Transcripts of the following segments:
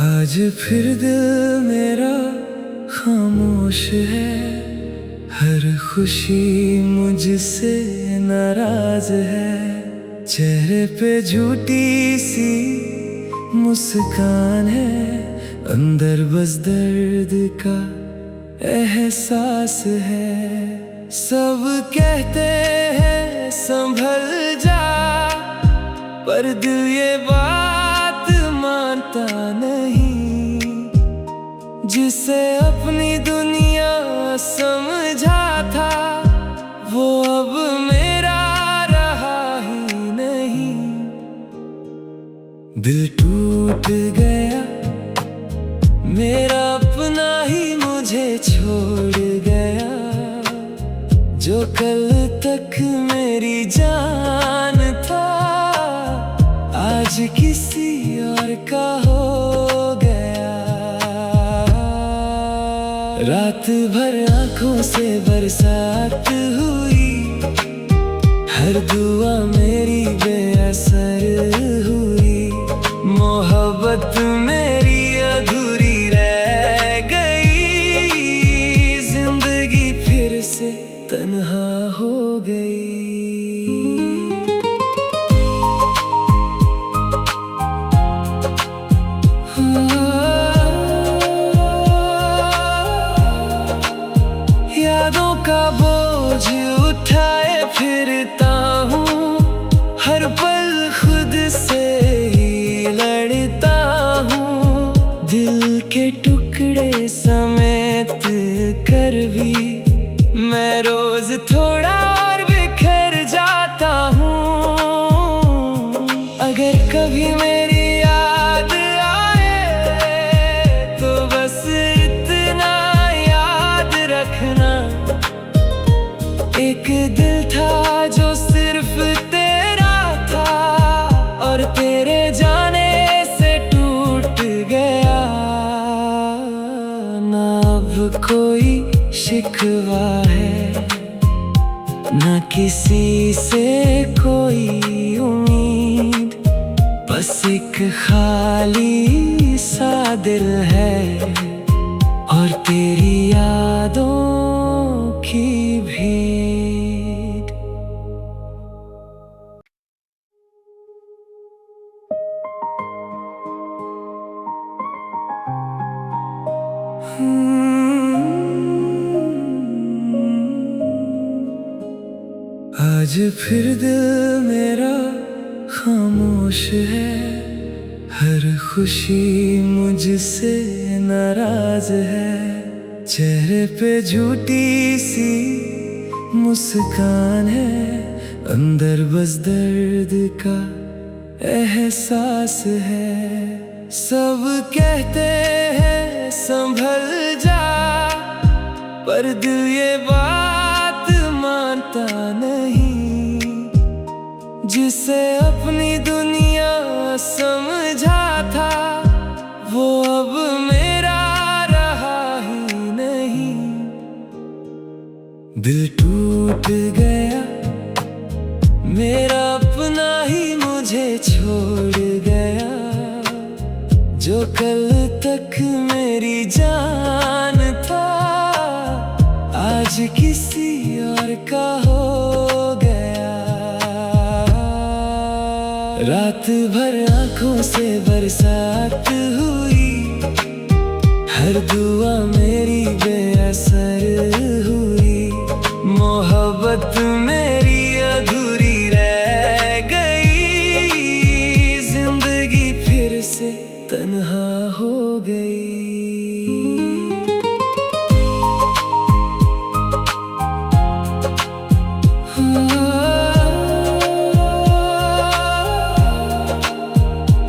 आज फिर दिल मेरा खामोश है, हर खुशी मुझसे नाराज है। चेहरे पे झूठी सी मुस्कान है, अंदर बस दर्द का एहसास है। सब कहते हैं संभल जा, पर दिल ये बात मानता नहीं। जिसे अपनी दुनिया समझा था, वो अब मेरा रहा ही नहीं। दिल टूट गया मेरा, अपना ही मुझे छोड़ गया। जो कल तक मेरी जान था, आज किसी और का हो गया। रात भर आंखों से बरसात हुई, हर दुआ मेरी बेअसर हुई। मोहब्बत मेरी अधूरी रह गई, जिंदगी फिर से तन्हा हो गई। यादों का बोझ उठाए फिरता हूँ, हर पल खुद से ही लड़ता हूँ। दिल के टुकड़े समेत कर भी मैं रोज थोड़ा और बिखर जाता हूँ। अगर कभी मेरी याद आए, तो बस इतना याद रखना, एक दिल था जो सिर्फ तेरा था, और तेरे जाने से टूट गया। ना अब कोई शिकवा है, ना किसी से कोई उम्मीद। बस एक खाली सा दिल है, और तेरी यादों की भीड़। आज फिर दिल मेरा खामोश है, हर खुशी मुझसे नाराज है। चेहरे पे झूठी सी मुस्कान है, अंदर बस दर्द का एहसास है। सब कहते हैं संभल जा, पर दिल ये बात मानता नहीं। जिसे अपनी दुनिया समझा था, वो अब मेरा रहा ही नहीं। दिल टूट गया मेरा, अपना ही मुझे छोड़ गया। जो कल तक मेरी जान था, आज किसी और का हो गया। रात भर आंखों से बरसात हुई, हर दुआ मेरी बेअसर हुई। मोहब्बत मेरी अधूरी रह गई, जिंदगी फिर से तन्हा हो गई।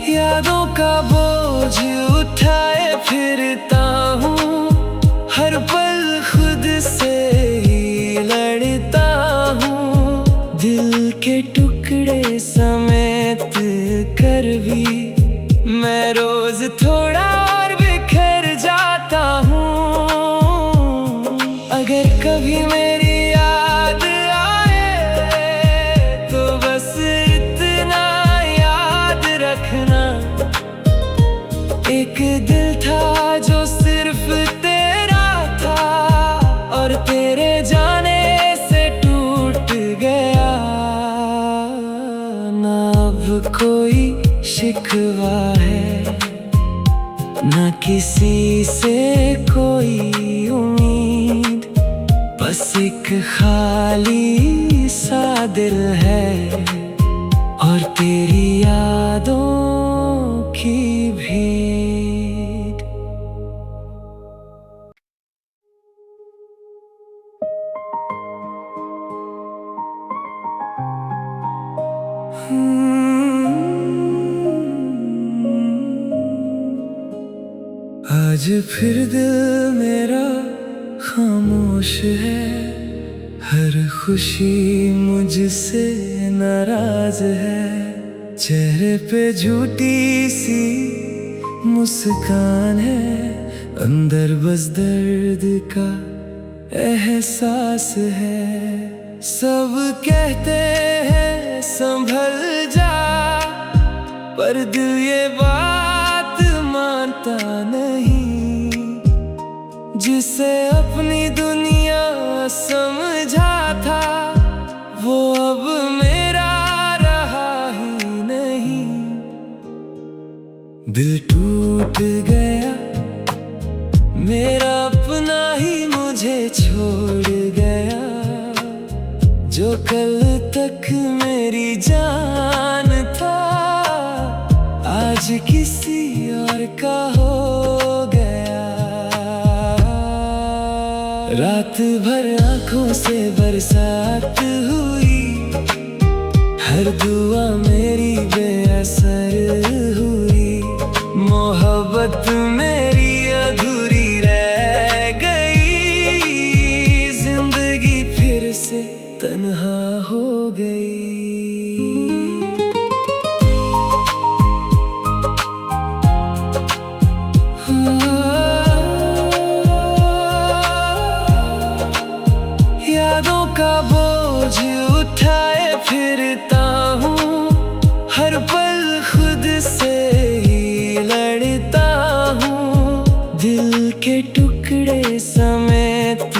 यादों का बोझ उठाए फिरता हूँ, हर पल खुद से ही लड़ता हूँ। दिल के टुकड़े समेत कर भी मैं रोज थोड़ा और बिखर जाता हूँ। अगर कभी मेरी याद आए, तो बस शिकवा है, न किसी से कोई उम्मीद, बस एक खाली सा दिल है और तेरी यादों की भीड़। आज फिर दिल मेरा खामोश है, हर खुशी मुझसे नाराज है। चेहरे पे झूठी सी मुस्कान है, अंदर बस दर्द का एहसास है। सब कहते हैं संभल जा, पर दिल ये बात मानता नहीं। जिसे अपनी दुनिया समझा था, वो अब मेरा रहा ही नहीं। दिल टूट गया मेरा, अपना ही मुझे छोड़ गया। जो कल तक मेरी जान था, आज किसी और का हो गया। रात भर आँखों से बरसात हुई, हर दुआ मेरी बेअसर हुई। मोहब्बत मेरी अधूरी रह गई, जिंदगी फिर से तन्हा हो गई। यादों का बोझ उठाए फिरता हूँ, हर पल खुद से ही लड़ता हूँ। दिल के टुकड़े समेत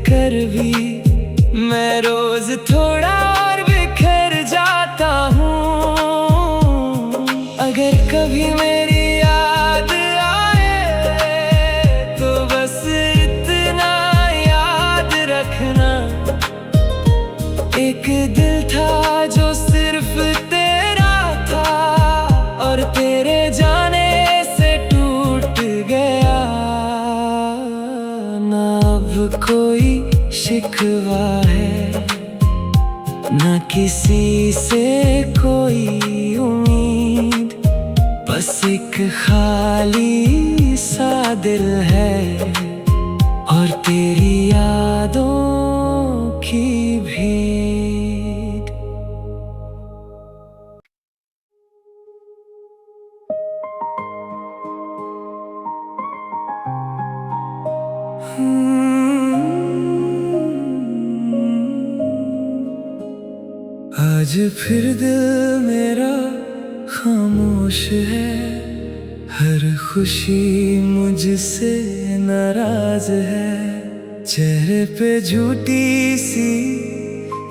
कर भी मैं रोज थोड़ा और बिखर जाता हूँ। अगर कभी मेरी याद आए, तो बस इतना याद रखना, एक दिल था जो सिर्फ तेरा था, और तेरे जाने से टूट गया। ना अब कोई शिकवा है, न किसी से कोई उम्मीद, बस एक खाली सा दिल है और तेरी यादों की भीड़। आज फिर दिल मेरा खामोश है, हर खुशी मुझसे नाराज है। चेहरे पे झूठी सी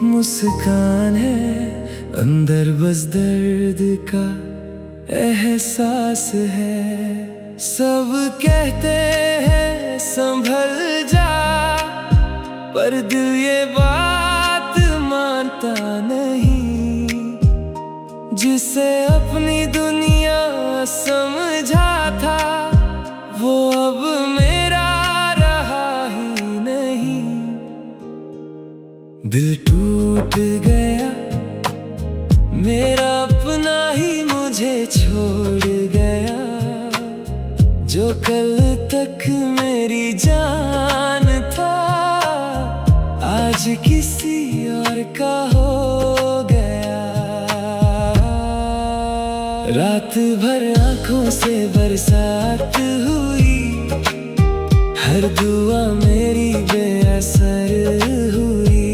मुस्कान है, अंदर बस दर्द का एहसास है। सब कहते हैं संभल जा, पर दिल ये बात मानता नहीं। जिसे अपनी दुनिया समझा था, वो अब मेरा रहा ही नहीं। दिल टूट गया मेरा, अपना ही मुझे छोड़ गया। जो कल तक मेरी जान था, आज किसी और का हो गया। रात भर आँखों से बरसात हुई, हर दुआ मेरी बेअसर हुई।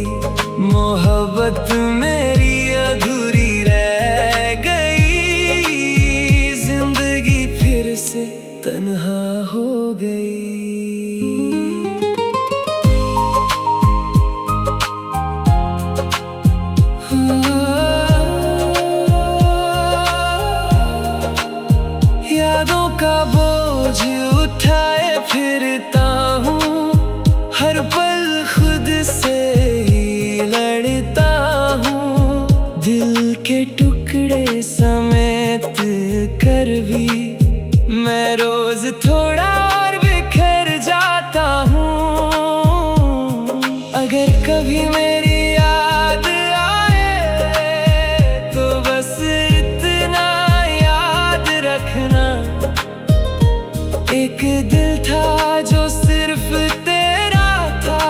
मोहब्बत मेरी अधूरी रह गई, जिंदगी फिर से तन्हा हो गई। फिरता हूँ, हर पल खुद से ही लड़ता हूँ। दिल के टुकड़े समेत कर भी मैं रोज थोड़ा और बिखर जाता हूँ। अगर कभी मेरी याद आए तो बस इतना याद रखना, एक दिल था जो सिर्फ तेरा था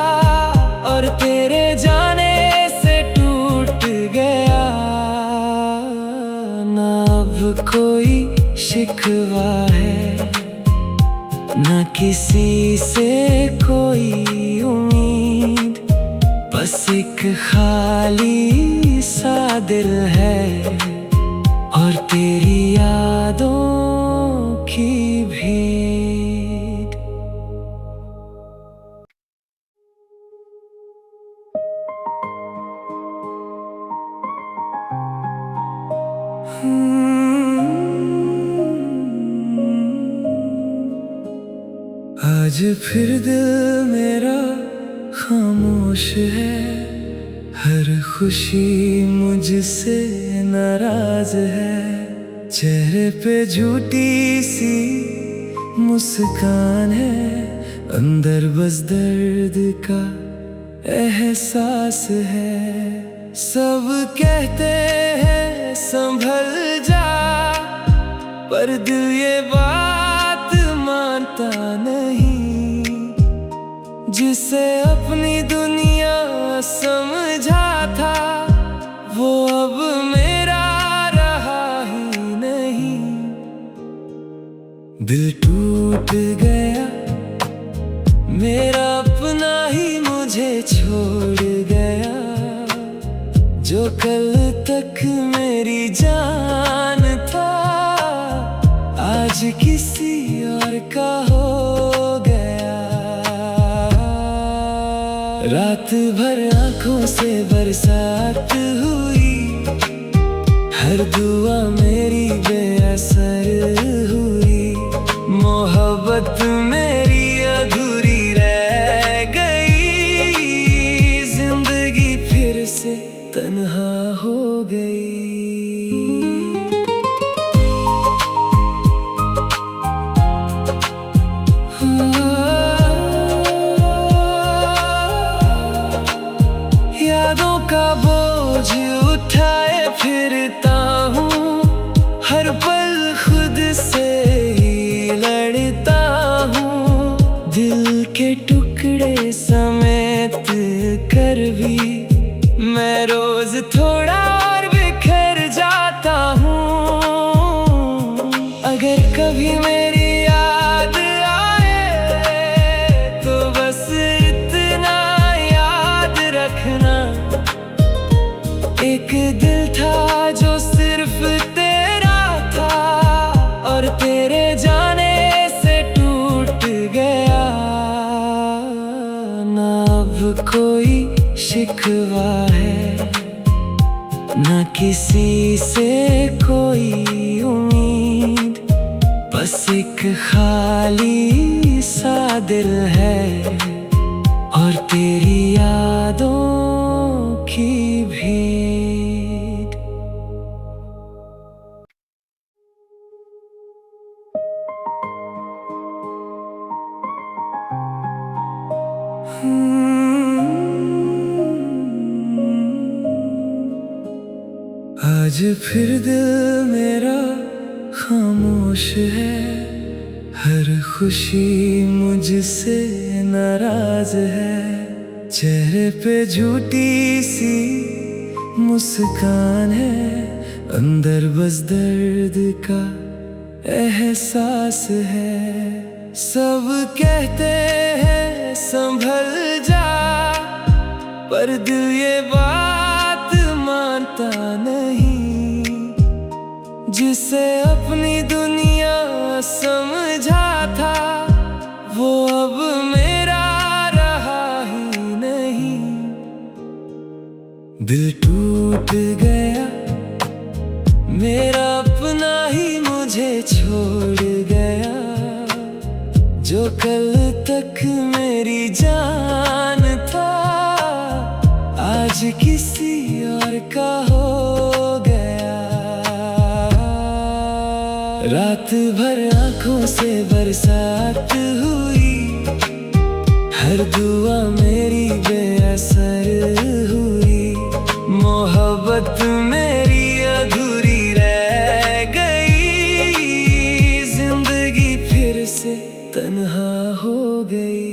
और तेरे जाने से टूट गया। ना अब कोई शिकवा है, ना किसी से कोई उम्मीद, बस एक खाली सा दिल है और तेरी यादों की भीड़। आज फिर दिल मेरा खामोश है, हर खुशी मुझसे नाराज है। चेहरे पे झूठी सी मुस्कान है, अंदर बस दर्द का एहसास है। सब कहते हैं संभल जा, पर दिल ये बात मानता नहीं। जिसे अपनी दुनिया समझा था वो अब मेरा रहा ही नहीं। दिल टूट गया मेरा, अपना ही मुझे छोड़ गया। जो कल तक मेरी जान था आज किसी और का हो गया। रात भर आंखों से बरसात हुई, हर दुआ मेरी बेअसर हुई। मोहब्बत मेरी अधूरी रह गई, जिंदगी फिर से तन्हा हो गई। यादों का बोझ उठाए फिरता हूँ, हर पल खुद से ही लड़ता हूँ। दिल के टुकड़े समेत कर भी मैं रोज थोड़ा और बिखर जाता हूँ। अगर कभी मेरी याद आए तो बस इतना याद रखना, एक दिल था जो सिर्फ तेरा था और तेरे जाने से टूट गया। ना अब कोई शिकवा है, ना किसी से कोई उम्मीद, बस एक खाली सा दिल है और तेरी यादों की भीड़। आज फिर दिल मेरा खामोश है, हर खुशी मुझसे नाराज है। चेहरे पे झूठी सी मुस्कान है, अंदर बस दर्द का एहसास है। सब कहते हैं संभल जा, पर दिल ये बात मानता नहीं। जिसे अपनी दुनिया समझा था वो अब मेरा रहा ही नहीं। दिल टूट गया मेरा, अपना ही मुझे छोड़ गया। जो कल तक मेरी जान था, आज किसी और का हो गया। रात भर आंखों से बरसात हुई, हर दुआ मेरी बेअसर हुई। मोहब्बत मेरी अधूरी रह गई, जिंदगी फिर से तन्हा हो गई।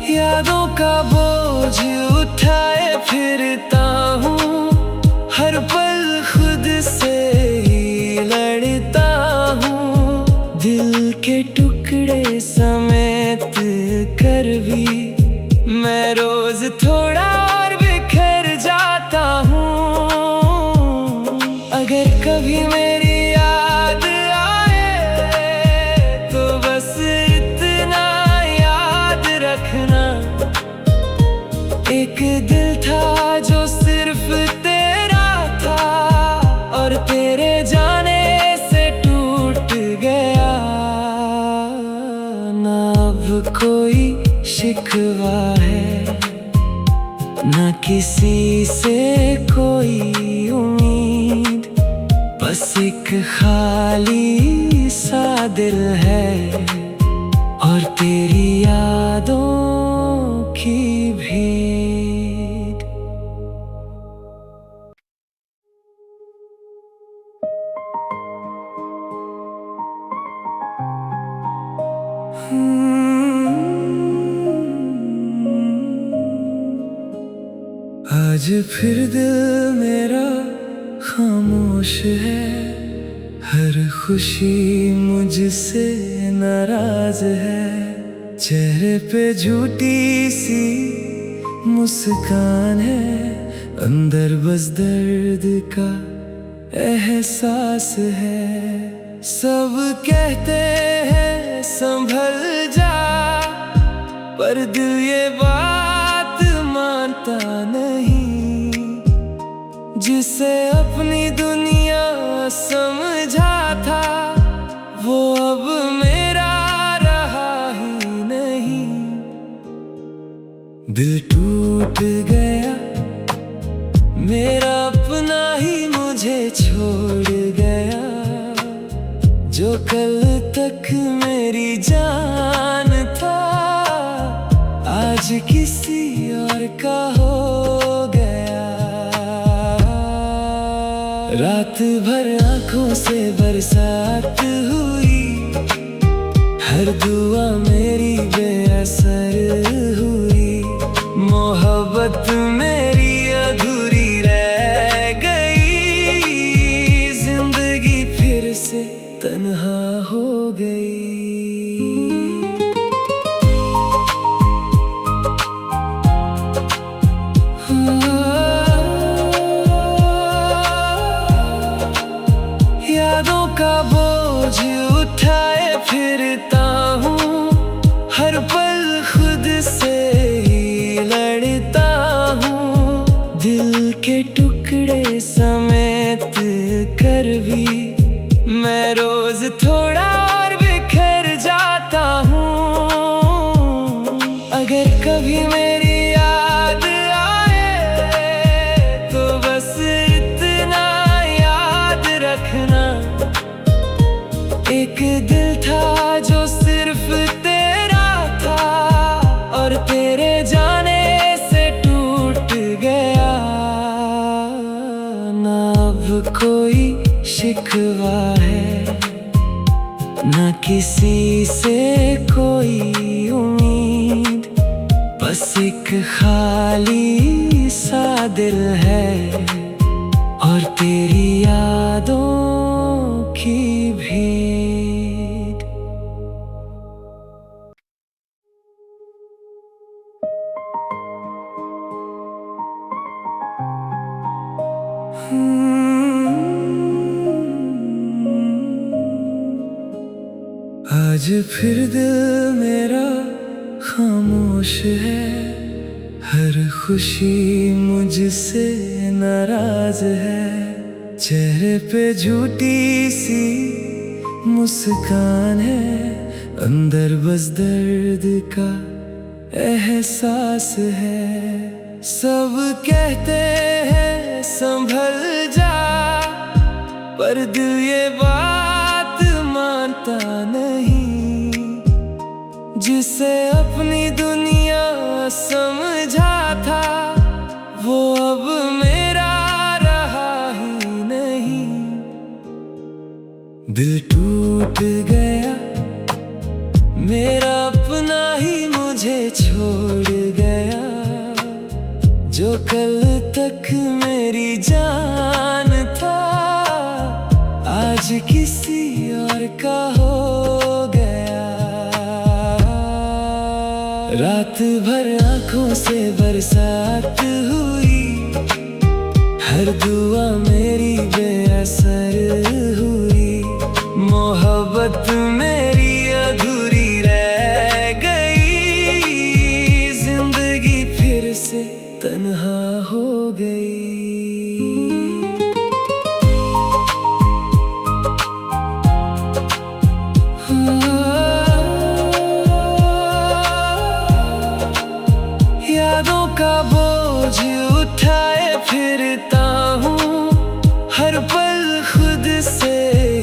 यादों का बोझ उठाए फिरता हूँ, हर पल खुद से ही लड़ता हूँ। दिल के टुकड़े समेत कर भी मैं रोज थोड़ा और बिखर जाता हूँ। अगर कभी मेरी याद आए तो बस इतना याद रखना, एक दिल था जो सिर्फ तेरा था, और तेरे जाने से टूट गया। ना अब कोई शिकवा है, ना किसी से कोई उम्मीद, बस एक खाली सा दिल है और तेरी यादों की भीड़। आज फिर दिल मेरा खामोश है, हर खुशी मुझसे नाराज है। चेहरे पे झूठी सी मुस्कान है, अंदर बस दर्द का एहसास है। सब कहते हैं संभल जा, पर दिल ये बात मानता नहीं। जिसे अपनी दुनिया समझा था, वो अब मेरा रहा ही नहीं। दिल टूट गया मेरा, अपना ही मुझे छोड़ गया। जो कल तक मेरी जान था, आज किसी और का हो गया। रात भर आंखों से बरसात हुई, हर दुआ मेरी बेअसर हुई। मोहब्बत मेरी अधूरी रह गई, जिंदगी फिर से तन्हा हो गई। यादों का बोझ उठाए फिरता हूँ, हर पल खुद से ही लड़ता हूँ। दिल के टुकड़े समेत कर भी मैं रोज थोड़ा और बिखर जाता हूँ। अगर कभी मेरी याद आए तो बस इतना याद रखना, एक दिल था जो सिर्फ तेरा था, और तेरे जाने से टूट गया। ना अब कोई शिकवा है, ना किसी से कोई उम्मीद, बस एक खाली सा दिल है और तेरी यादों की भीड़। आज फिर दिल मेरा खामोश है, हर खुशी मुझसे नाराज है, चेहरे पे झूठी सी मुस्कान है, अंदर बस दर्द का एहसास है। सब कहते हैं संभल जा, पर दिल ये बात मानता नहीं। जिसे अपनी दुनिया समझा था, वो अब मेरा रहा ही नहीं। दिल टूट गया, मेरा अपना ही मुझे छोड़ गया। जो कल तक मेरी जान था, आज किसी और का हो गया। रात भर आंखों से बरसात हुई, हर दुआ मेरी बेअसर हुई। मोहब्बत मेरी अधूरी रह गई, जिंदगी फिर से तन्हा हो गई। यादों का बोझ उठाए फिरता हूँ, हर पल खुद से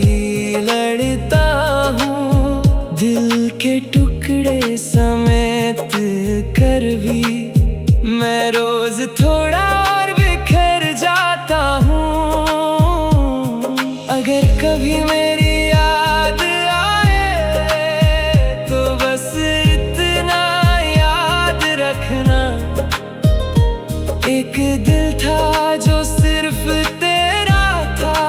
ही लड़ता हूँ। दिल के टुकड़े समेत कर भी मैं रोज थोड़ा और बिखर जाता हूँ। अगर कभी मेरी याद आए, तो बस इतना याद रखना, एक दिल था जो सिर्फ तेरा था,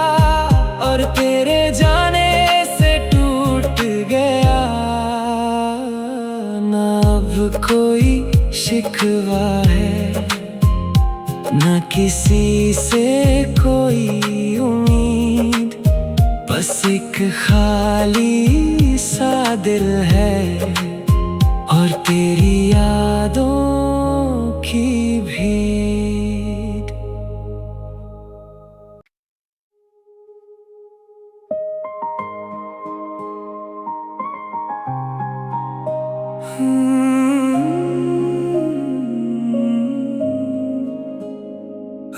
और तेरे जाने से टूट गया। ना अब कोई शिकवा है, ना किसी से कोई उम्मीद, बस एक खाली सा दिल है, और तेरी यादों की भीड़।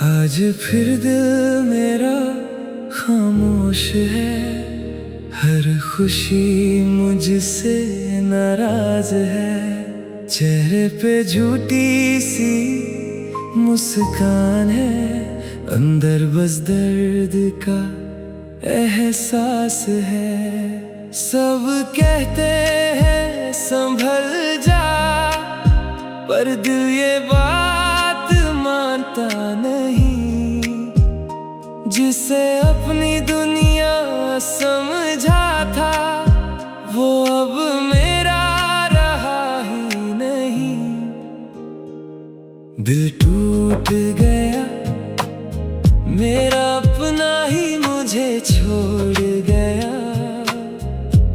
आज फिर दिल मेरा खामोश है, हर खुशी मुझसे नाराज है। चेहरे पे झूठी सी मुस्कान है, अंदर बस दर्द का एहसास है। सब कहते हैं संभल जा, पर दिल ये बात मानता नहीं। जिसे अपनी दुनिया समझा था, वो अब मेरा रहा ही नहीं। दिल टूट गया, मेरा अपना ही मुझे छोड़ गया।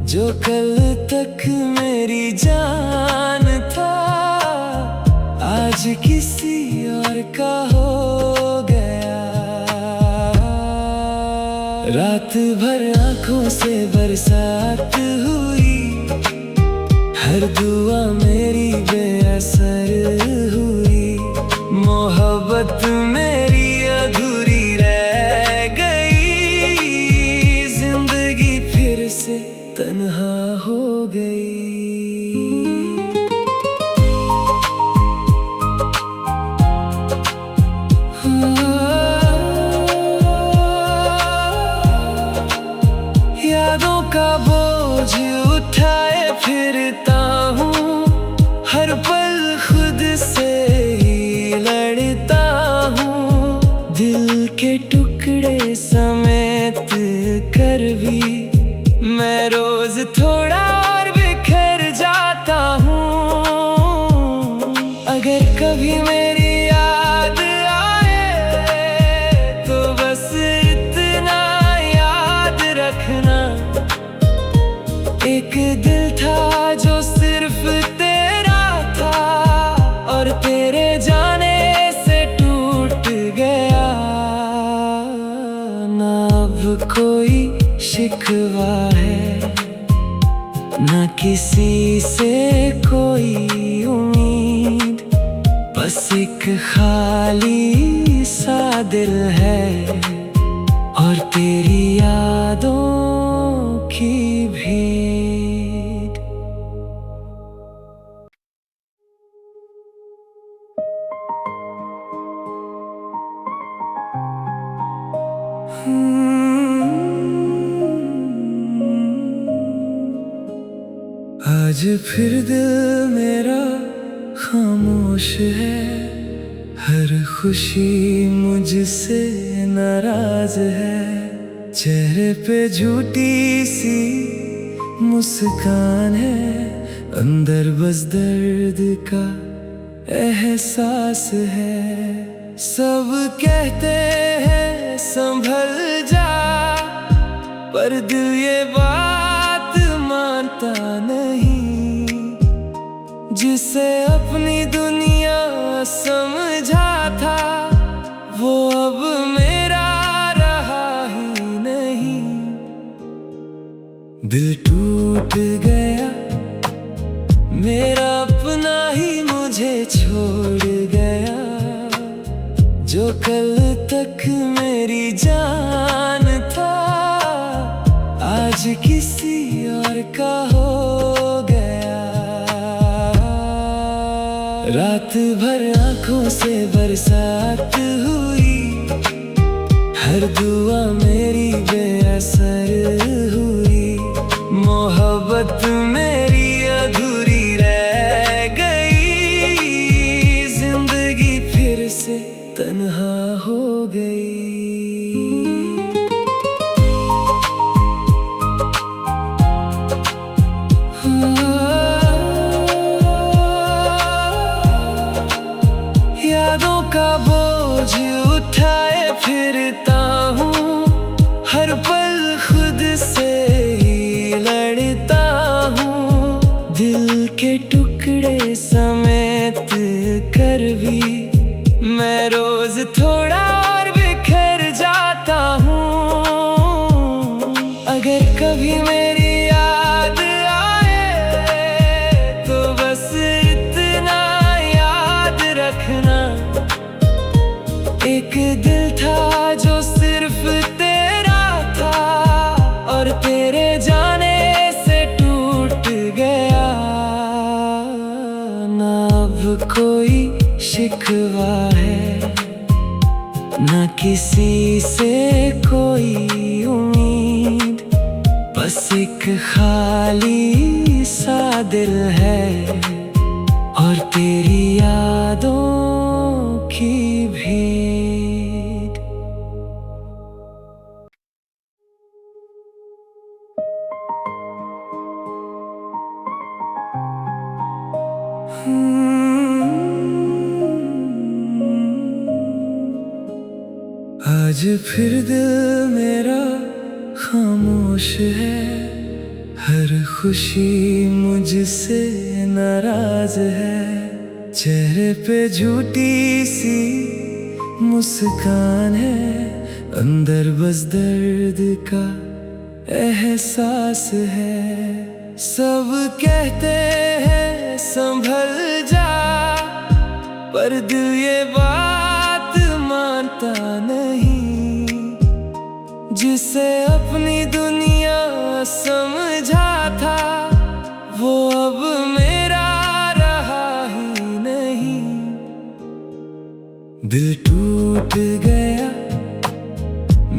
जो कल तक मेरी जान था, आज किसी और का हो गया। रात भर आंखों से बरसात हुई, हर दुआ मेरी बेअसर हुई। मोहब्बत मेरी अधूरी रह गई, जिंदगी फिर से तन्हा हो गई। यादों का बोझ उठाए फिरता हूँ, हर पल खुद से ही लड़ता हूँ। दिल के टुकड़े समेत कर भी मैं रोज थोड़ा और बिखर जाता हूँ। अगर कभी मेरी याद आए, तो बस इतना याद रखना, एक दिल था जो सिर्फ तेरा था, और तेरे कोई शिकवा है, न किसी से कोई उम्मीद, बस एक खाली सा दिल है और तेरी यादों की भीड़। आज फिर दिल मेरा खामोश है, हर खुशी मुझसे नाराज है। चेहरे पे झूठी सी मुस्कान है, अंदर बस दर्द का एहसास है। सब कहते हैं संभल जा, पर दिल ये बात मानता नहीं। जिसे अपनी दुनिया समझा था, वो अब मेरा रहा ही नहीं। दिल टूट गया मेरा, अपना ही मुझे छोड़ गया। जो कल तक मेरी जान था, आज किसी और का हो गया। रात भर आंखों से बरसात हुई, हर दुआ मेरी बेअसर हुई। मोहब्बत मेरी अधूरी रह गई, जिंदगी फिर से तन्हा हो गई। यादों का बोझ उठाए फिरता हूँ, हर पल खुद से ही लड़ता हूँ। दिल के टुकड़े समेत कर भी मैं रोज थोड़ा और बिखर जाता हूँ। अगर कभी मेरी याद आए, तो बस इतना याद रखना, एक दिल था जो सिर्फ तेरा था, और तेरे जाने से टूट गया। ना अब कोई शिकवा है, न किसी से कोई उम्मीद, बस एक खाली सा दिल है और तेरी यादों की भीड़। आज फिर दिल मेरा खामोश है, हर खुशी मुझसे नाराज है। चेहरे पे झूठी सी मुस्कान है, अंदर बस दर्द का एहसास है। सब कहते हैं संभल जा, पर दिल ये बात मानता नहीं। जिसे अपनी दुनिया समझा था, वो अब मेरा रहा ही नहीं। दिल टूट गया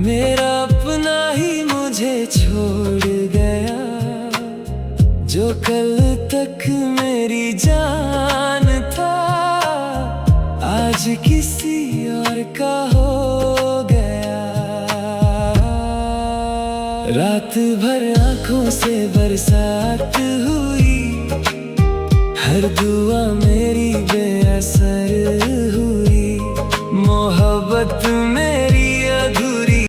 मेरा, अपना ही मुझे छोड़ गया। जो कल तक मेरी जान था, आज किसी और का हो गया। रात भर आंखों से बरसात हुई, हर